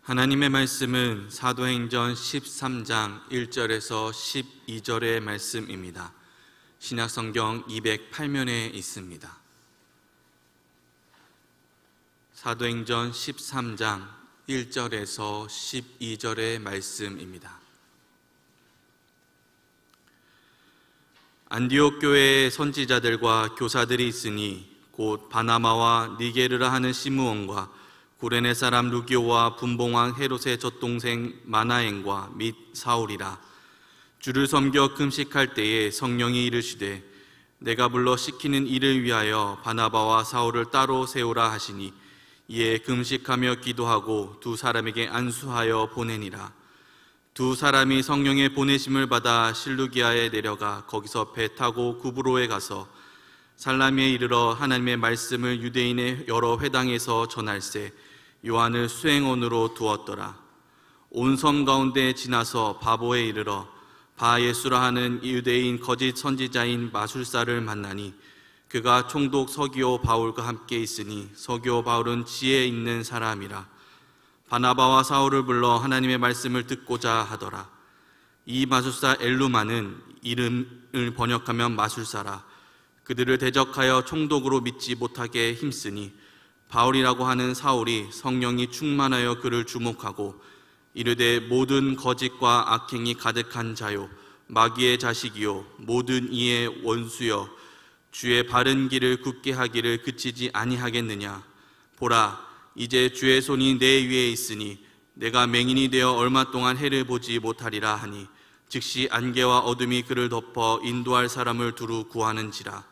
하나님의 말씀은 사도행전 13장 1절에서 12절의 말씀입니다. 신약성경 208면에 있습니다. 사도행전 13장 1절에서 12절의 말씀입니다. 안디옥 교회에 선지자들과 교사들이 있으니 곧 바나바와 니게르라 하는 시므온과 구레네 사람 루기오와 분봉왕 헤롯의 젖동생 마나엔과 및 사울이라. 주를 섬겨 금식할 때에 성령이 이르시되 내가 불러 시키는 일을 위하여 바나바와 사울을 따로 세우라 하시니 이에 금식하며 기도하고 두 사람에게 안수하여 보내니라. 두 사람이 성령의 보내심을 받아 실루기아에 내려가 거기서 배 타고 구브로에 가서 살라미에 이르러 하나님의 말씀을 유대인의 여러 회당에서 전할세 요한을 수행원으로 두었더라. 온 섬 가운데 지나서 바보에 이르러 바 예수라 하는 유대인 거짓 선지자인 마술사를 만나니 그가 총독 서기오 바울과 함께 있으니 서기오 바울은 지혜 있는 사람이라. 바나바와 사울을 불러 하나님의 말씀을 듣고자 하더라. 이 마술사 엘루마는 이름을 번역하면 마술사라. 그들을 대적하여 총독으로 믿지 못하게 힘쓰니 바울이라고 하는 사울이 성령이 충만하여 그를 주목하고 이르되 모든 거짓과 악행이 가득한 자요 마귀의 자식이요 모든 이의 원수여 주의 바른 길을 굳게 하기를 그치지 아니하겠느냐. 보라 이제 주의 손이 내 위에 있으니 내가 맹인이 되어 얼마 동안 해를 보지 못하리라 하니 즉시 안개와 어둠이 그를 덮어 인도할 사람을 두루 구하는지라.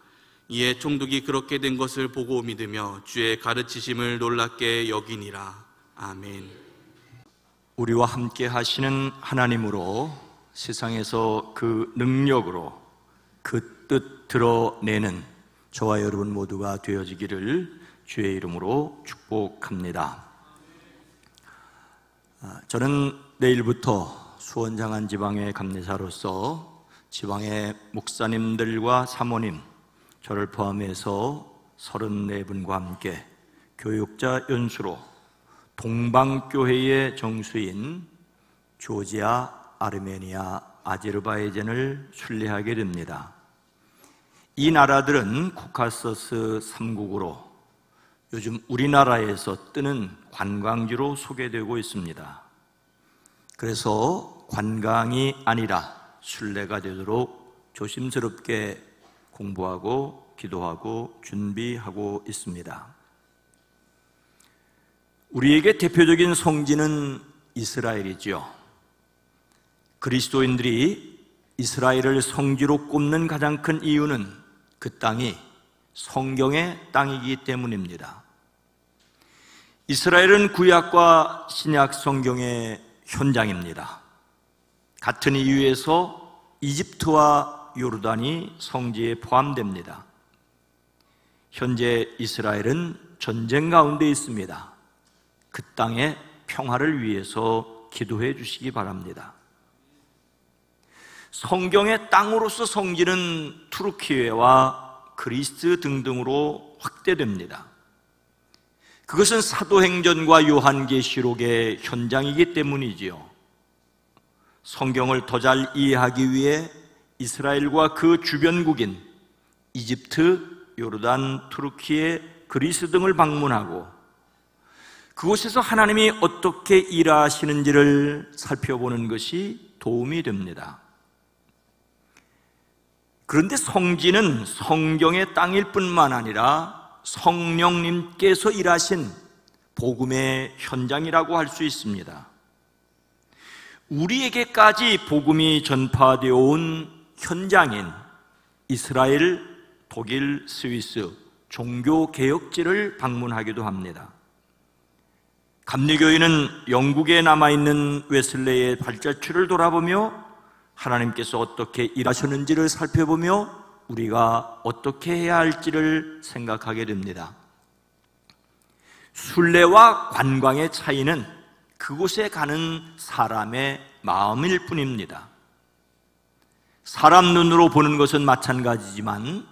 이에 총독이 그렇게 된 것을 보고 믿으며 주의 가르치심을 놀랍게 여기니라. 아멘. 우리와 함께 하시는 하나님으로 세상에서 그 능력으로 그 뜻 드러내는 저와 여러분 모두가 되어지기를 주의 이름으로 축복합니다. 저는 내일부터 수원 장안 지방의 감리사로서 지방의 목사님들과 사모님 저를 포함해서 34분과 함께 교육자 연수로 동방교회의 정수인 조지아, 아르메니아, 아제르바이잔을 순례하게 됩니다. 이 나라들은 코카서스 3국으로 요즘 우리나라에서 뜨는 관광지로 소개되고 있습니다. 그래서 관광이 아니라 순례가 되도록 조심스럽게 공부하고 기도하고 준비하고 있습니다. 우리에게 대표적인 성지는 이스라엘이죠. 그리스도인들이 이스라엘을 성지로 꼽는 가장 큰 이유는 그 땅이 성경의 땅이기 때문입니다. 이스라엘은 구약과 신약 성경의 현장입니다. 같은 이유에서 이집트와 요르단이 성지에 포함됩니다. 현재 이스라엘은 전쟁 가운데 있습니다. 그 땅의 평화를 위해서 기도해 주시기 바랍니다. 성경의 땅으로서 성지는 투르키예와 그리스 등등으로 확대됩니다. 그것은 사도행전과 요한계시록의 현장이기 때문이지요. 성경을 더 잘 이해하기 위해 이스라엘과 그 주변국인 이집트, 요르단, 투르키에 그리스 등을 방문하고 그곳에서 하나님이 어떻게 일하시는지를 살펴보는 것이 도움이 됩니다. 그런데 성지는 성경의 땅일 뿐만 아니라 성령님께서 일하신 복음의 현장이라고 할 수 있습니다. 우리에게까지 복음이 전파되어 온 현장인 이스라엘, 독일, 스위스 종교개혁지를 방문하기도 합니다. 감리교회는 영국에 남아있는 웨슬레의 발자취를 돌아보며 하나님께서 어떻게 일하셨는지를 살펴보며 우리가 어떻게 해야 할지를 생각하게 됩니다. 순례와 관광의 차이는 그곳에 가는 사람의 마음일 뿐입니다. 사람 눈으로 보는 것은 마찬가지지만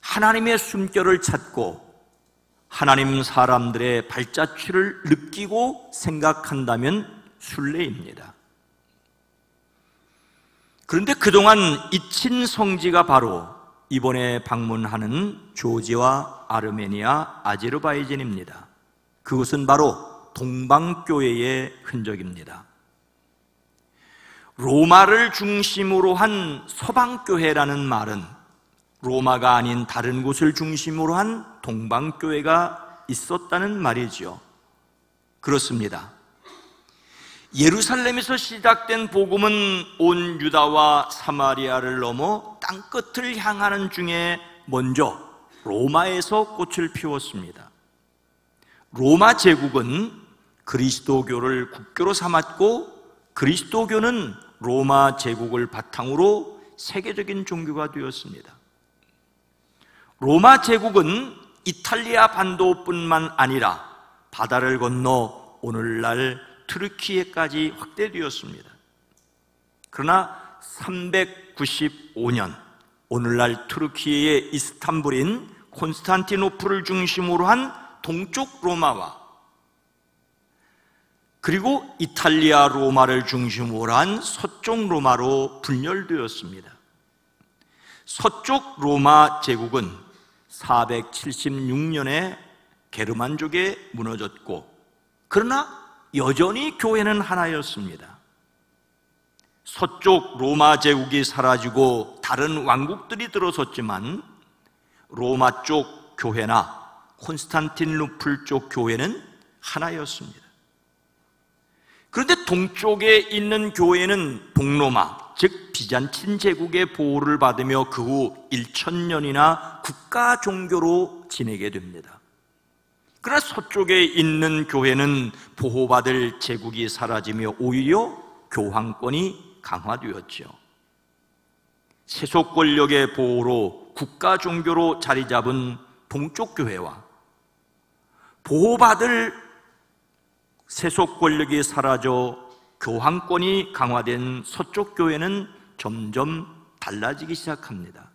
하나님의 숨결을 찾고 하나님 사람들의 발자취를 느끼고 생각한다면 순례입니다. 그런데 그동안 잊힌 성지가 바로 이번에 방문하는 조지와 아르메니아, 아제르바이잔입니다. 그것은 바로 동방교회의 흔적입니다. 로마를 중심으로 한 서방교회라는 말은 로마가 아닌 다른 곳을 중심으로 한 동방교회가 있었다는 말이죠. 그렇습니다. 예루살렘에서 시작된 복음은 온 유다와 사마리아를 넘어 땅끝을 향하는 중에 먼저 로마에서 꽃을 피웠습니다. 로마 제국은 그리스도교를 국교로 삼았고 그리스도교는 로마 제국을 바탕으로 세계적인 종교가 되었습니다. 로마 제국은 이탈리아 반도뿐만 아니라 바다를 건너 오늘날 트르키예까지 확대되었습니다. 그러나 395년 오늘날 트르키예의 이스탄불인 콘스탄티노플을 중심으로 한 동쪽 로마와 그리고 이탈리아 로마를 중심으로 한 서쪽 로마로 분열되었습니다. 서쪽 로마 제국은 476년에 게르만족에 무너졌고 그러나 여전히 교회는 하나였습니다. 서쪽 로마 제국이 사라지고 다른 왕국들이 들어섰지만 로마 쪽 교회나 콘스탄티노플 쪽 교회는 하나였습니다. 그런데 동쪽에 있는 교회는 동로마, 즉 비잔틴 제국의 보호를 받으며 그 후 1000년이나 국가 종교로 지내게 됩니다. 그러나 서쪽에 있는 교회는 보호받을 제국이 사라지며 오히려 교황권이 강화되었죠. 세속 권력의 보호로 국가 종교로 자리 잡은 동쪽 교회와 보호받을 세속 권력이 사라져 교황권이 강화된 서쪽 교회는 점점 달라지기 시작합니다.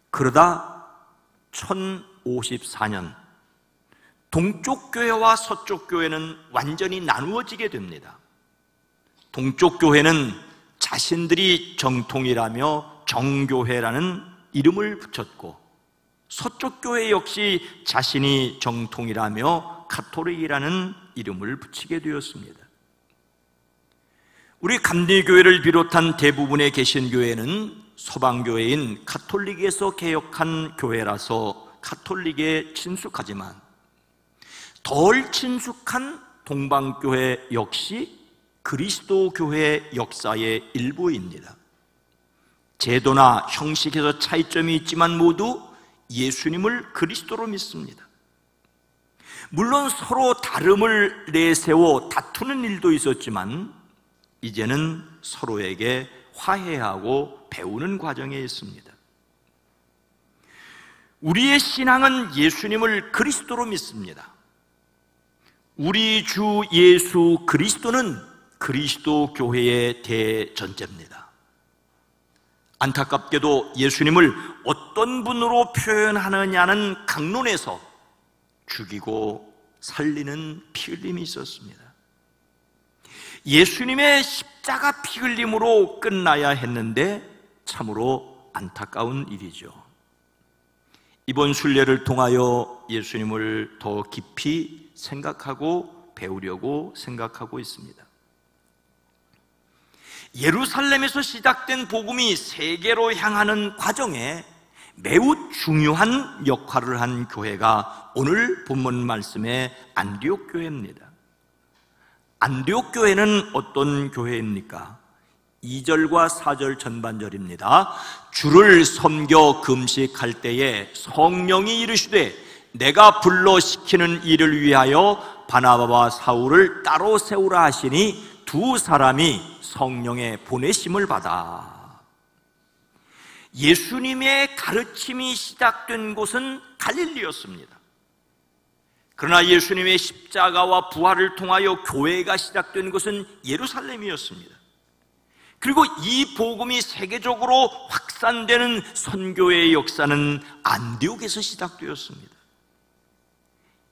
그러다 1054년 동쪽 교회와 서쪽 교회는 완전히 나누어지게 됩니다. 동쪽 교회는 자신들이 정통이라며 정교회라는 이름을 붙였고 서쪽 교회 역시 자신이 정통이라며 가톨릭이라는 이름을 붙이게 되었습니다. 우리 감리교회를 비롯한 대부분의 개신교회는 서방교회인 가톨릭에서 개혁한 교회라서 가톨릭에 친숙하지만 덜 친숙한 동방교회 역시 그리스도교회 역사의 일부입니다. 제도나 형식에서 차이점이 있지만 모두 예수님을 그리스도로 믿습니다. 물론 서로 다름을 내세워 다투는 일도 있었지만 이제는 서로에게 화해하고 배우는 과정에 있습니다. 우리의 신앙은 예수님을 그리스도로 믿습니다. 우리 주 예수 그리스도는 그리스도 교회의 대전제입니다. 안타깝게도 예수님을 어떤 분으로 표현하느냐는 강론에서 죽이고 살리는 피 흘림이 있었습니다. 예수님의 십자가 피 흘림으로 끝나야 했는데 참으로 안타까운 일이죠. 이번 순례를 통하여 예수님을 더 깊이 생각하고 배우려고 생각하고 있습니다. 예루살렘에서 시작된 복음이 세계로 향하는 과정에 매우 중요한 역할을 한 교회가 오늘 본문 말씀의 안디옥 교회입니다. 안디옥 교회는 어떤 교회입니까? 2절과 4절 전반절입니다. 주를 섬겨 금식할 때에 성령이 이르시되 내가 불러 시키는 일을 위하여 바나바와 사울을 따로 세우라 하시니 두 사람이 성령의 보내심을 받아. 예수님의 가르침이 시작된 곳은 갈릴리였습니다. 그러나 예수님의 십자가와 부활을 통하여 교회가 시작된 곳은 예루살렘이었습니다. 그리고 이 복음이 세계적으로 확산되는 선교의 역사는 안디옥에서 시작되었습니다.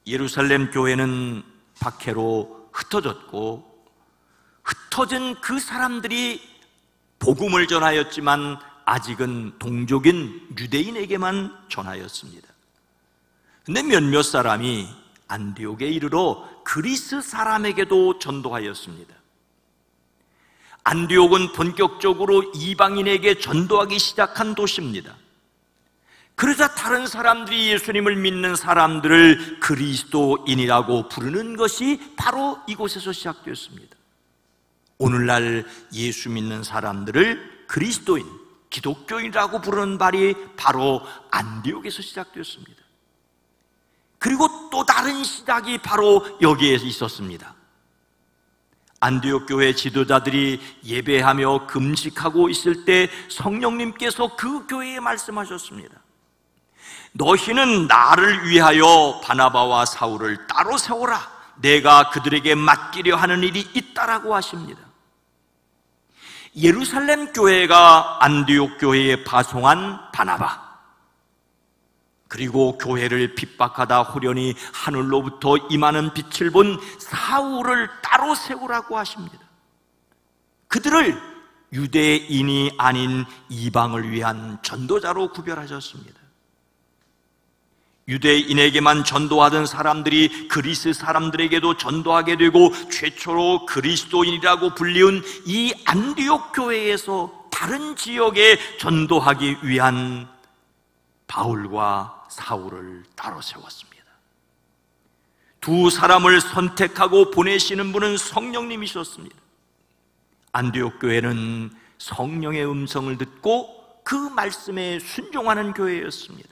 예루살렘 교회는 박해로 흩어졌고, 흩어진 그 사람들이 복음을 전하였지만 아직은 동족인 유대인에게만 전하였습니다. 근데 몇몇 사람이 안디옥에 이르러 그리스 사람에게도 전도하였습니다. 안디옥은 본격적으로 이방인에게 전도하기 시작한 도시입니다. 그러자 다른 사람들이 예수님을 믿는 사람들을 그리스도인이라고 부르는 것이 바로 이곳에서 시작되었습니다. 오늘날 예수 믿는 사람들을 그리스도인, 기독교인이라고 부르는 말이 바로 안디옥에서 시작되었습니다. 그리고 또 다른 시작이 바로 여기에 있었습니다. 안디옥 교회 지도자들이 예배하며 금식하고 있을 때 성령님께서 그 교회에 말씀하셨습니다. 너희는 나를 위하여 바나바와 사울을 따로 세워라. 내가 그들에게 맡기려 하는 일이 있다라고 하십니다. 예루살렘 교회가 안디옥 교회에 파송한 바나바, 그리고 교회를 핍박하다 호련히 하늘로부터 임하는 빛을 본 사울을 따로 세우라고 하십니다. 그들을 유대인이 아닌 이방을 위한 전도자로 구별하셨습니다. 유대인에게만 전도하던 사람들이 그리스 사람들에게도 전도하게 되고, 최초로 그리스도인이라고 불리운 이 안디옥 교회에서 다른 지역에 전도하기 위한 바울과 사울을 따로 세웠습니다. 두 사람을 선택하고 보내시는 분은 성령님이셨습니다. 안디옥 교회는 성령의 음성을 듣고 그 말씀에 순종하는 교회였습니다.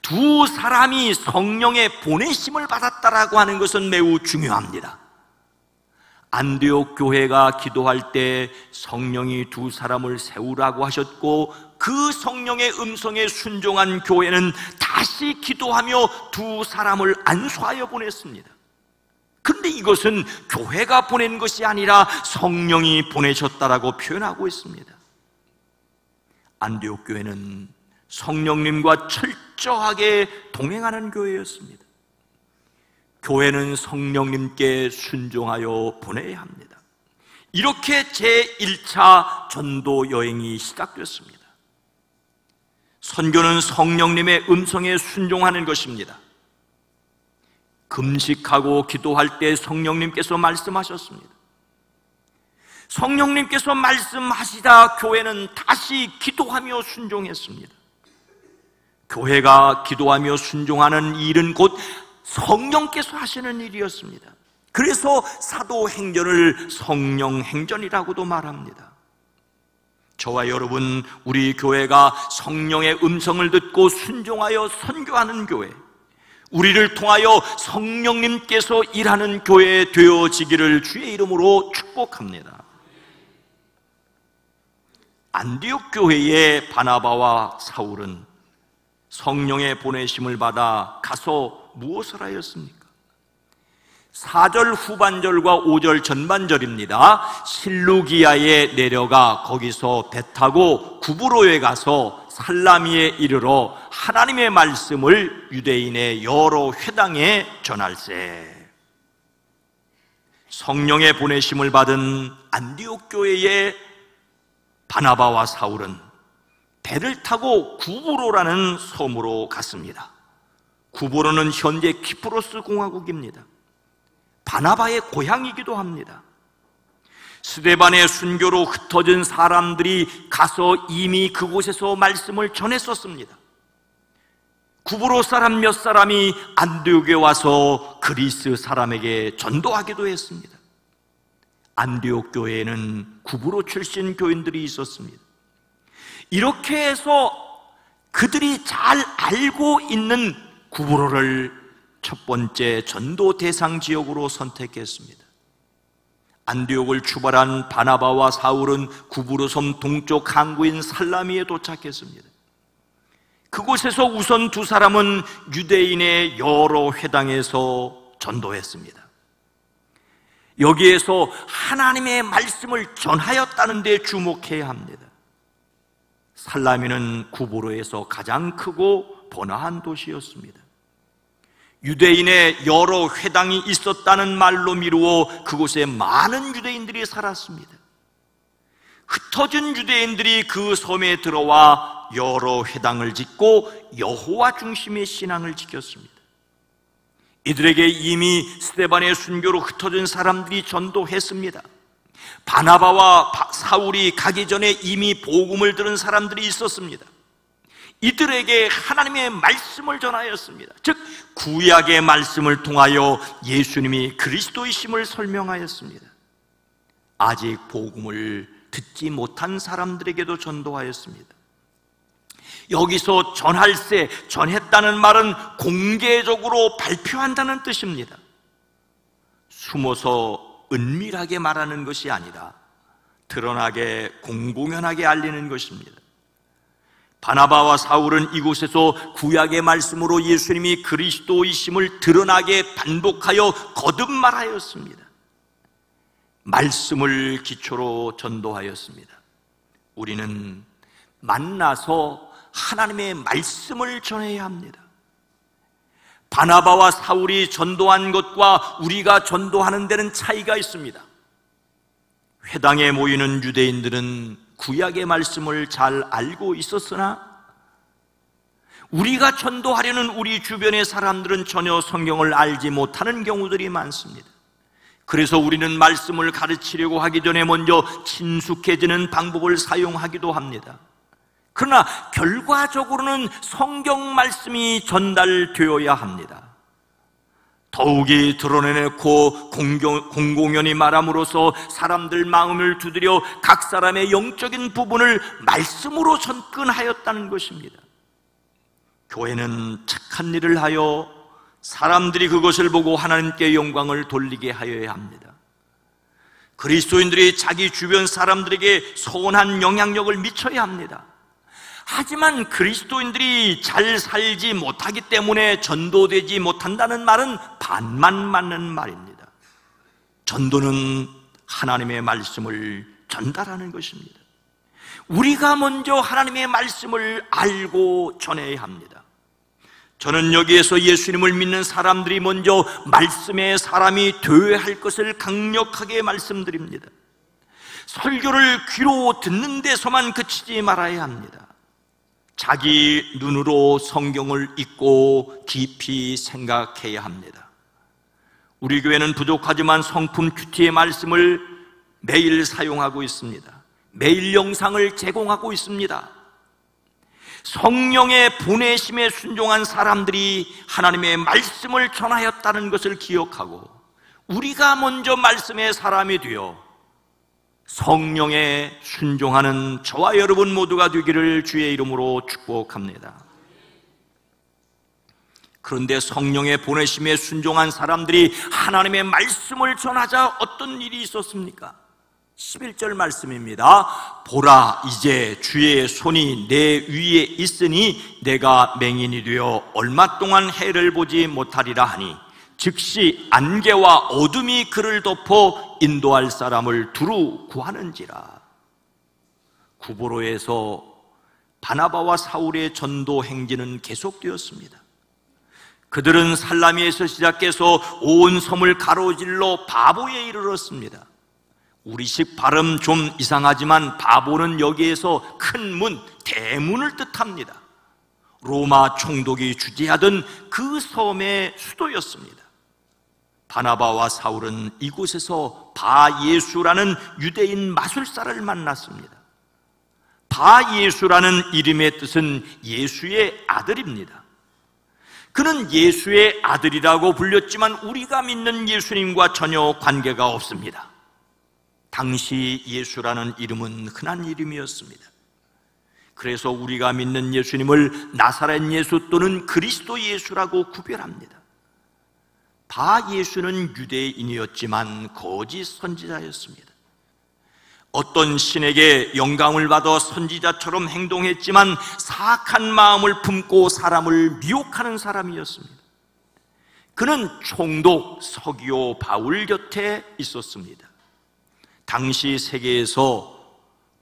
두 사람이 성령의 보내심을 받았다라고 하는 것은 매우 중요합니다. 안디옥 교회가 기도할 때 성령이 두 사람을 세우라고 하셨고, 그 성령의 음성에 순종한 교회는 다시 기도하며 두 사람을 안수하여 보냈습니다. 그런데 이것은 교회가 보낸 것이 아니라 성령이 보내셨다라고 표현하고 있습니다. 안디옥 교회는 성령님과 철저하게 동행하는 교회였습니다. 교회는 성령님께 순종하여 보내야 합니다. 이렇게 제1차 전도 여행이 시작됐습니다. 선교는 성령님의 음성에 순종하는 것입니다. 금식하고 기도할 때 성령님께서 말씀하셨습니다. 성령님께서 말씀하시자 교회는 다시 기도하며 순종했습니다. 교회가 기도하며 순종하는 일은 곧 성령께서 하시는 일이었습니다. 그래서 사도행전을 성령행전이라고도 말합니다. 저와 여러분, 우리 교회가 성령의 음성을 듣고 순종하여 선교하는 교회, 우리를 통하여 성령님께서 일하는 교회 되어지기를 주의 이름으로 축복합니다. 안디옥 교회의 바나바와 사울은 성령의 보내심을 받아 가서 무엇을 하였습니까? 4절 후반절과 5절 전반절입니다. 실루기아에 내려가 거기서 배 타고 구브로에 가서 살라미에 이르러 하나님의 말씀을 유대인의 여러 회당에 전할세. 성령의 보내심을 받은 안디옥 교회의 바나바와 사울은 배를 타고 구브로라는 섬으로 갔습니다. 구브로는 현재 키프로스 공화국입니다. 바나바의 고향이기도 합니다. 스데반의 순교로 흩어진 사람들이 가서 이미 그곳에서 말씀을 전했었습니다. 구브로 사람 몇 사람이 안디옥에 와서 그리스 사람에게 전도하기도 했습니다. 안디옥 교회에는 구브로 출신 교인들이 있었습니다. 이렇게 해서 그들이 잘 알고 있는 구브로를 첫 번째 전도 대상 지역으로 선택했습니다. 안디옥을 출발한 바나바와 사울은 구브로 섬 동쪽 항구인 살라미에 도착했습니다. 그곳에서 우선 두 사람은 유대인의 여러 회당에서 전도했습니다. 여기에서 하나님의 말씀을 전하였다는 데 주목해야 합니다. 살라미는 구브로에서 가장 크고 번화한 도시였습니다. 유대인의 여러 회당이 있었다는 말로 미루어 그곳에 많은 유대인들이 살았습니다. 흩어진 유대인들이 그 섬에 들어와 여러 회당을 짓고 여호와 중심의 신앙을 지켰습니다. 이들에게 이미 스데반의 순교로 흩어진 사람들이 전도했습니다. 바나바와 사울이 가기 전에 이미 복음을 들은 사람들이 있었습니다. 이들에게 하나님의 말씀을 전하였습니다. 즉 구약의 말씀을 통하여 예수님이 그리스도이심을 설명하였습니다. 아직 복음을 듣지 못한 사람들에게도 전도하였습니다. 여기서 전할세, 전했다는 말은 공개적으로 발표한다는 뜻입니다. 숨어서 은밀하게 말하는 것이 아니라 드러나게 공공연하게 알리는 것입니다. 바나바와 사울은 이곳에서 구약의 말씀으로 예수님이 그리스도이심을 드러나게 반복하여 거듭 말하였습니다. 말씀을 기초로 전도하였습니다. 우리는 만나서 하나님의 말씀을 전해야 합니다. 바나바와 사울이 전도한 것과 우리가 전도하는 데는 차이가 있습니다. 회당에 모이는 유대인들은 구약의 말씀을 잘 알고 있었으나 우리가 전도하려는 우리 주변의 사람들은 전혀 성경을 알지 못하는 경우들이 많습니다. 그래서 우리는 말씀을 가르치려고 하기 전에 먼저 친숙해지는 방법을 사용하기도 합니다. 그러나 결과적으로는 성경 말씀이 전달되어야 합니다. 더욱이 드러내놓고 공공연히 말함으로써 사람들 마음을 두드려 각 사람의 영적인 부분을 말씀으로 접근하였다는 것입니다. 교회는 착한 일을 하여 사람들이 그것을 보고 하나님께 영광을 돌리게 하여야 합니다. 그리스도인들이 자기 주변 사람들에게 선한 영향력을 미쳐야 합니다. 하지만 그리스도인들이 잘 살지 못하기 때문에 전도되지 못한다는 말은 반만 맞는 말입니다. 전도는 하나님의 말씀을 전달하는 것입니다. 우리가 먼저 하나님의 말씀을 알고 전해야 합니다. 저는 여기에서 예수님을 믿는 사람들이 먼저 말씀의 사람이 되어야 할 것을 강력하게 말씀드립니다. 설교를 귀로 듣는 데서만 그치지 말아야 합니다. 자기 눈으로 성경을 읽고 깊이 생각해야 합니다. 우리 교회는 부족하지만 성품 큐티의 말씀을 매일 사용하고 있습니다. 매일 영상을 제공하고 있습니다. 성령의 보내심에 순종한 사람들이 하나님의 말씀을 전하였다는 것을 기억하고 우리가 먼저 말씀의 사람이 되어 성령에 순종하는 저와 여러분 모두가 되기를 주의 이름으로 축복합니다. 그런데 성령의 보내심에 순종한 사람들이 하나님의 말씀을 전하자 어떤 일이 있었습니까? 11절 말씀입니다. 보라, 이제 주의 손이 내 위에 있으니 내가 맹인이 되어 얼마 동안 해를 보지 못하리라 하니 즉시 안개와 어둠이 그를 덮어 인도할 사람을 두루 구하는지라. 구보로에서 바나바와 사울의 전도 행진은 계속되었습니다. 그들은 살라미에서 시작해서 온 섬을 가로질러 바보에 이르렀습니다. 우리식 발음 좀 이상하지만 바보는 여기에서 큰 문, 대문을 뜻합니다. 로마 총독이 주재하던 그 섬의 수도였습니다. 바나바와 사울은 이곳에서 바예수라는 유대인 마술사를 만났습니다. 바예수라는 이름의 뜻은 예수의 아들입니다. 그는 예수의 아들이라고 불렸지만 우리가 믿는 예수님과 전혀 관계가 없습니다. 당시 예수라는 이름은 흔한 이름이었습니다. 그래서 우리가 믿는 예수님을 나사렛 예수 또는 그리스도 예수라고 구별합니다. 바예수는 유대인이었지만 거짓 선지자였습니다. 어떤 신에게 영감을 받아 선지자처럼 행동했지만 사악한 마음을 품고 사람을 미혹하는 사람이었습니다. 그는 총독 서기오 바울 곁에 있었습니다. 당시 세계에서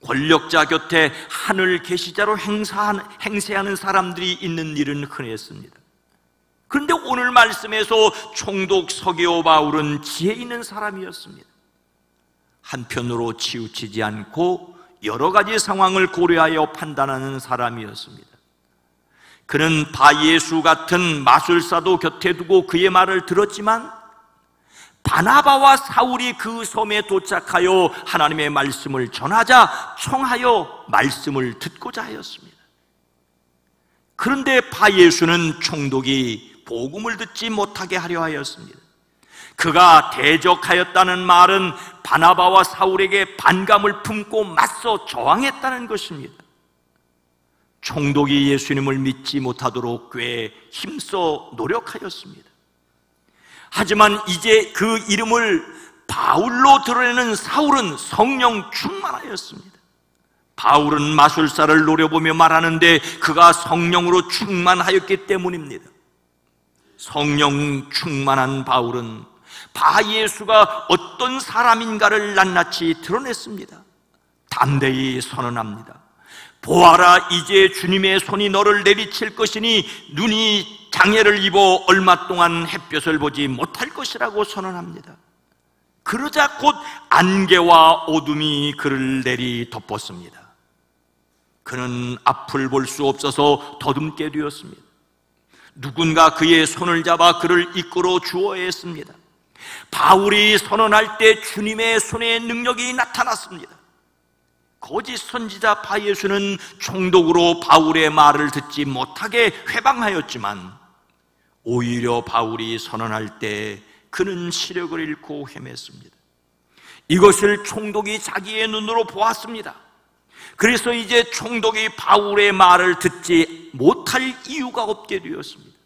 권력자 곁에 하늘 계시자로 행세하는 사람들이 있는 일은 흔했습니다. 그런데 오늘 말씀에서 총독 서기오 바울은 지혜 있는 사람이었습니다. 한편으로 치우치지 않고 여러 가지 상황을 고려하여 판단하는 사람이었습니다. 그는 바예수 같은 마술사도 곁에 두고 그의 말을 들었지만 바나바와 사울이 그 섬에 도착하여 하나님의 말씀을 전하자 청하여 말씀을 듣고자 하였습니다. 그런데 바예수는 총독이 복음을 듣지 못하게 하려 하였습니다. 그가 대적하였다는 말은 바나바와 사울에게 반감을 품고 맞서 저항했다는 것입니다. 총독이 예수님을 믿지 못하도록 꽤 힘써 노력하였습니다. 하지만 이제 그 이름을 바울로 드러내는 사울은 성령 충만하였습니다. 바울은 마술사를 노려보며 말하는데 그가 성령으로 충만하였기 때문입니다. 성령 충만한 바울은 바예수가 어떤 사람인가를 낱낱이 드러냈습니다. 담대히 선언합니다. 보아라, 이제 주님의 손이 너를 내리칠 것이니 눈이 장애를 입어 얼마 동안 햇볕을 보지 못할 것이라고 선언합니다. 그러자 곧 안개와 어둠이 그를 내리 덮었습니다. 그는 앞을 볼 수 없어서 더듬게 되었습니다. 누군가 그의 손을 잡아 그를 이끌어 주어야 했습니다. 바울이 선언할 때 주님의 손의 능력이 나타났습니다. 거짓 선지자 바예수는 총독으로 바울의 말을 듣지 못하게 회방하였지만 오히려 바울이 선언할 때 그는 시력을 잃고 헤맸습니다. 이것을 총독이 자기의 눈으로 보았습니다. 그래서 이제 총독이 바울의 말을 듣지 못할 이유가 없게 되었습니다.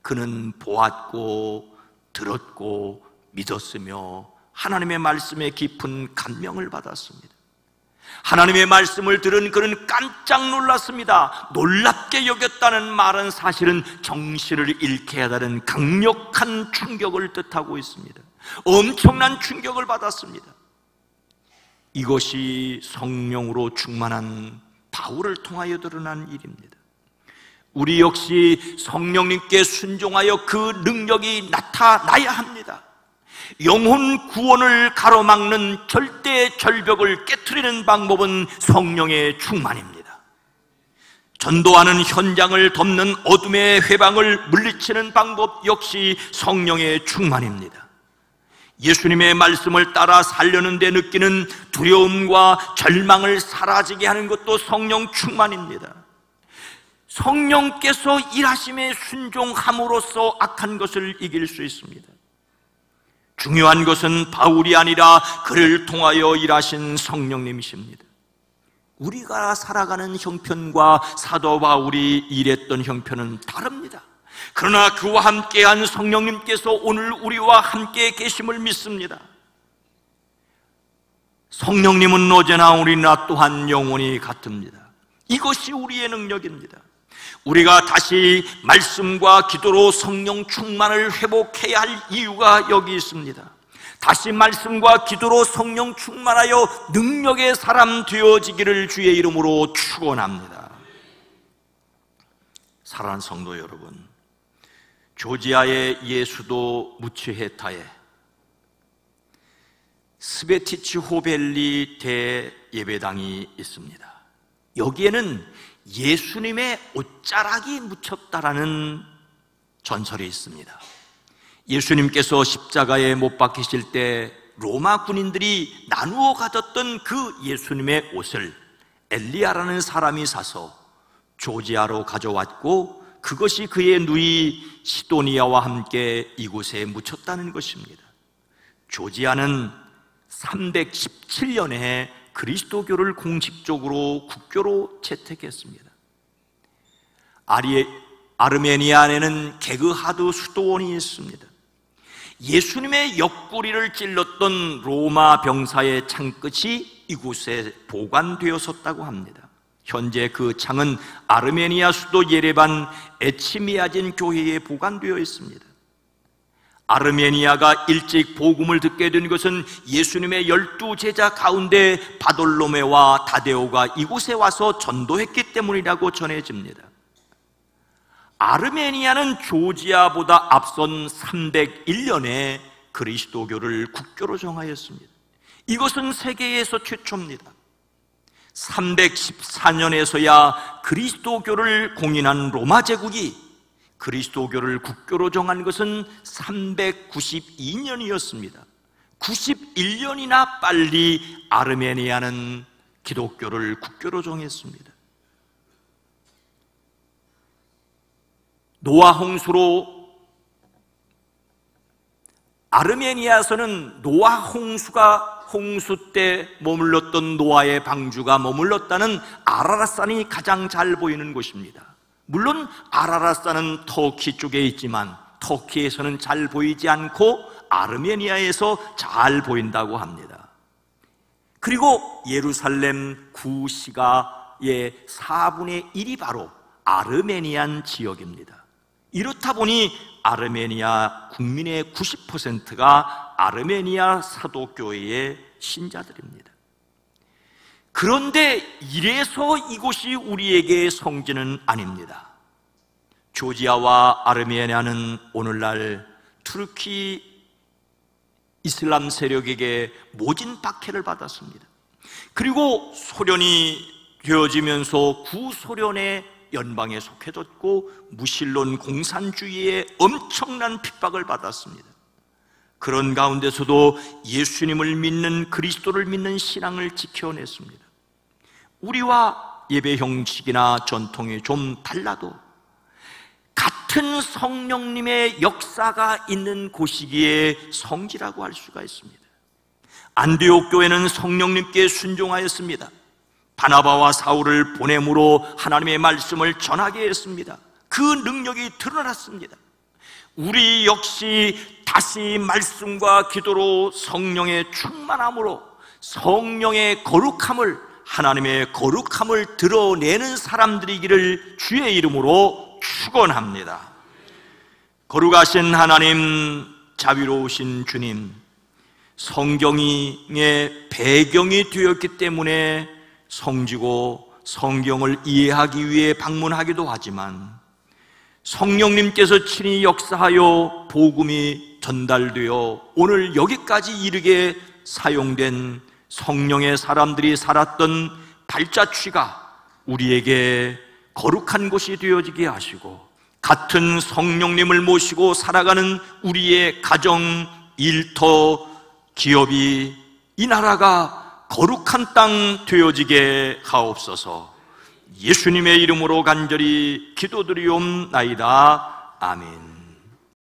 그는 보았고 들었고 믿었으며 하나님의 말씀에 깊은 감명을 받았습니다. 하나님의 말씀을 들은 그는 깜짝 놀랐습니다. 놀랍게 여겼다는 말은 사실은 정신을 잃게 하다는 강력한 충격을 뜻하고 있습니다. 엄청난 충격을 받았습니다. 이것이 성령으로 충만한 바울을 통하여 드러난 일입니다. 우리 역시 성령님께 순종하여 그 능력이 나타나야 합니다. 영혼 구원을 가로막는 절대 절벽을 깨트리는 방법은 성령의 충만입니다. 전도하는 현장을 덮는 어둠의 회방을 물리치는 방법 역시 성령의 충만입니다. 예수님의 말씀을 따라 살려는 데 느끼는 두려움과 절망을 사라지게 하는 것도 성령 충만입니다. 성령께서 일하심에 순종함으로써 악한 것을 이길 수 있습니다. 중요한 것은 바울이 아니라 그를 통하여 일하신 성령님이십니다. 우리가 살아가는 형편과 사도 바울이 일했던 형편은 다릅니다. 그러나 그와 함께한 성령님께서 오늘 우리와 함께 계심을 믿습니다. 성령님은 어제나 오리나 또한 영원히 같습니다. 이것이 우리의 능력입니다. 우리가 다시 말씀과 기도로 성령 충만을 회복해야 할 이유가 여기 있습니다. 다시 말씀과 기도로 성령 충만하여 능력의 사람 되어지기를 주의 이름으로 축원합니다. 사랑하는 성도 여러분, 조지아의 예수도 무츠헤타에 스베티치 호벨리 대예배당이 있습니다. 여기에는 예수님의 옷자락이 묻혔다라는 전설이 있습니다. 예수님께서 십자가에 못 박히실 때 로마 군인들이 나누어 가졌던 그 예수님의 옷을 엘리야라는 사람이 사서 조지아로 가져왔고 그것이 그의 누이 시도니아와 함께 이곳에 묻혔다는 것입니다. 조지아는 317년에 그리스도교를 공식적으로 국교로 채택했습니다. 아르메니아에는 게그하드 수도원이 있습니다. 예수님의 옆구리를 찔렀던 로마 병사의 창끝이 이곳에 보관되었었다고 합니다. 현재 그 창은 아르메니아 수도 예레반 에치미아진 교회에 보관되어 있습니다. 아르메니아가 일찍 복음을 듣게 된 것은 예수님의 12제자 가운데 바돌로메와 다데오가 이곳에 와서 전도했기 때문이라고 전해집니다. 아르메니아는 조지아보다 앞선 301년에 그리스도교를 국교로 정하였습니다. 이것은 세계에서 최초입니다. 314년에서야 그리스도교를 공인한 로마 제국이 그리스도교를 국교로 정한 것은 392년이었습니다. 91년이나 빨리 아르메니아는 기독교를 국교로 정했습니다. 노아 홍수로 아르메니아에서는 노아 홍수 때 머물렀던 노아의 방주가 머물렀다는 아라랏산이 가장 잘 보이는 곳입니다. 물론 아라랏산은 터키 쪽에 있지만 터키에서는 잘 보이지 않고 아르메니아에서 잘 보인다고 합니다. 그리고 예루살렘 구시가의 4분의 1이 바로 아르메니안 지역입니다. 이렇다 보니 아르메니아 국민의 90%가 아르메니아 사도교회의 신자들입니다. 그런데 이래서 이곳이 우리에게 성지는 아닙니다. 조지아와 아르메니아는 오늘날 투르키 이슬람 세력에게 모진 박해를 받았습니다. 그리고 소련이 되어지면서 구소련의 연방에 속해졌고 무신론 공산주의에 엄청난 핍박을 받았습니다. 그런 가운데서도 예수님을 믿는, 그리스도를 믿는 신앙을 지켜냈습니다. 우리와 예배 형식이나 전통이 좀 달라도 같은 성령님의 역사가 있는 곳이기에 성지라고 할 수가 있습니다. 안디옥 교회는 성령님께 순종하였습니다. 바나바와 사울을 보냄으로 하나님의 말씀을 전하게 했습니다. 그 능력이 드러났습니다. 우리 역시 다시 말씀과 기도로 성령의 충만함으로 성령의 거룩함을, 하나님의 거룩함을 드러내는 사람들이기를 주의 이름으로 축원합니다. 거룩하신 하나님, 자비로우신 주님, 성경의 배경이 되었기 때문에 성지고 성경을 이해하기 위해 방문하기도 하지만 성령님께서 친히 역사하여 복음이 전달되어 오늘 여기까지 이르게 사용된 성령의 사람들이 살았던 발자취가 우리에게 거룩한 곳이 되어지게 하시고, 같은 성령님을 모시고 살아가는 우리의 가정, 일터, 기업이, 이 나라가 거룩한 땅 되어지게 하옵소서. 예수님의 이름으로 간절히 기도드리옵나이다. 아멘.